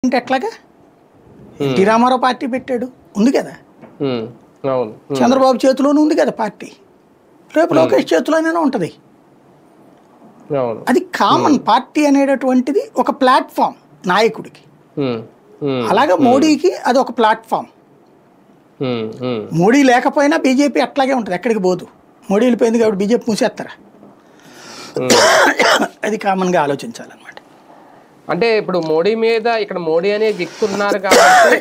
అంటే ఎట్లాగా NT Ramarao party పెట్టాడు ఉంది కదా, చంద్రబాబు చేతిలోనే ఉంది కదా పార్టీ, రేపు లోకేష్ చేతిలోనే ఉంటుంది. అది కామన్. పార్టీ అనేటటువంటిది ఒక ప్లాట్ఫామ్ నాయకుడికి, అలాగే మోడీకి అది ఒక ప్లాట్ఫామ్. మోడీ లేకపోయినా బీజేపీ అట్లాగే ఉంటుంది, ఎక్కడికి పోదు. మోడీ వెళ్ళిపోయింది కాబట్టి బీజేపీ మూసేస్తారా? అది కామన్గా ఆలోచించాలన్నమాట. అంటే ఇప్పుడు మోడీ మీద ఇక్కడ మోడీ అనే వ్యక్తి ఉన్నారు కాబట్టి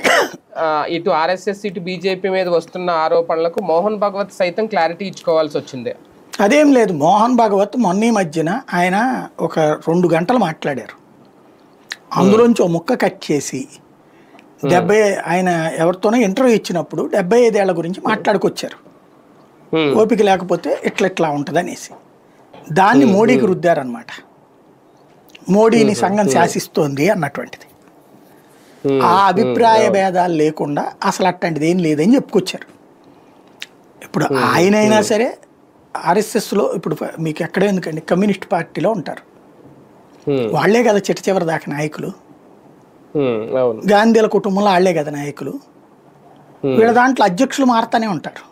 ఇటు ఆర్ఎస్ఎస్ ఇటు బీజేపీ మీద వస్తున్న ఆరోపణలకు మోహన్ భగవత్ సైతం క్లారిటీ ఇచ్చుకోవాల్సి వచ్చింది. అదేం లేదు, మోహన్ భగవత్ మొన్న మధ్యన ఆయన ఒక 2 గంటలు మాట్లాడారు. అందులోంచి ఒక ముక్క కట్ చేసి ఆయన ఎవరితోనో ఇంటర్వ్యూ ఇచ్చినప్పుడు 75 ఏళ్ల గురించి మాట్లాడుకొచ్చారు. ఓపిక లేకపోతే ఇట్లా ఉంటుంది అనేసి దాన్ని మోడీకి రుద్దారనమాట. మోడీని సంఘం శాసిస్తోంది అన్నటువంటిది. ఆ అభిప్రాయ భేదాలు లేకుండా అసలు అట్లాంటిది ఏం లేదని చెప్పుకొచ్చారు. ఇప్పుడు ఆయనైనా సరే ఆర్ఎస్ఎస్లో ఇప్పుడు మీకు ఎక్కడ ఎందుకండి, కమ్యూనిస్ట్ పార్టీలో ఉంటారు, వాళ్లే కదా చివరి దాకా నాయకులు. గాంధీల కుటుంబంలో వాళ్లే కదా నాయకులు. వీళ్ళ దాంట్లో అధ్యక్షులు మారుతూనే ఉంటారు.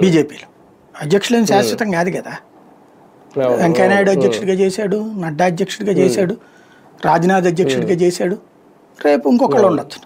బీజేపీలో అధ్యక్షులు ఏం శాశ్వతం కాదు కదా. వెంకయ్యనాయుడు అధ్యక్షుడిగా చేశాడు, నడ్డా అధ్యక్షుడిగా చేశాడు, రాజ్నాథ్ అధ్యక్షుడిగా చేశాడు, రేపు ఇంకొకళ్ళు ఉండొచ్చు.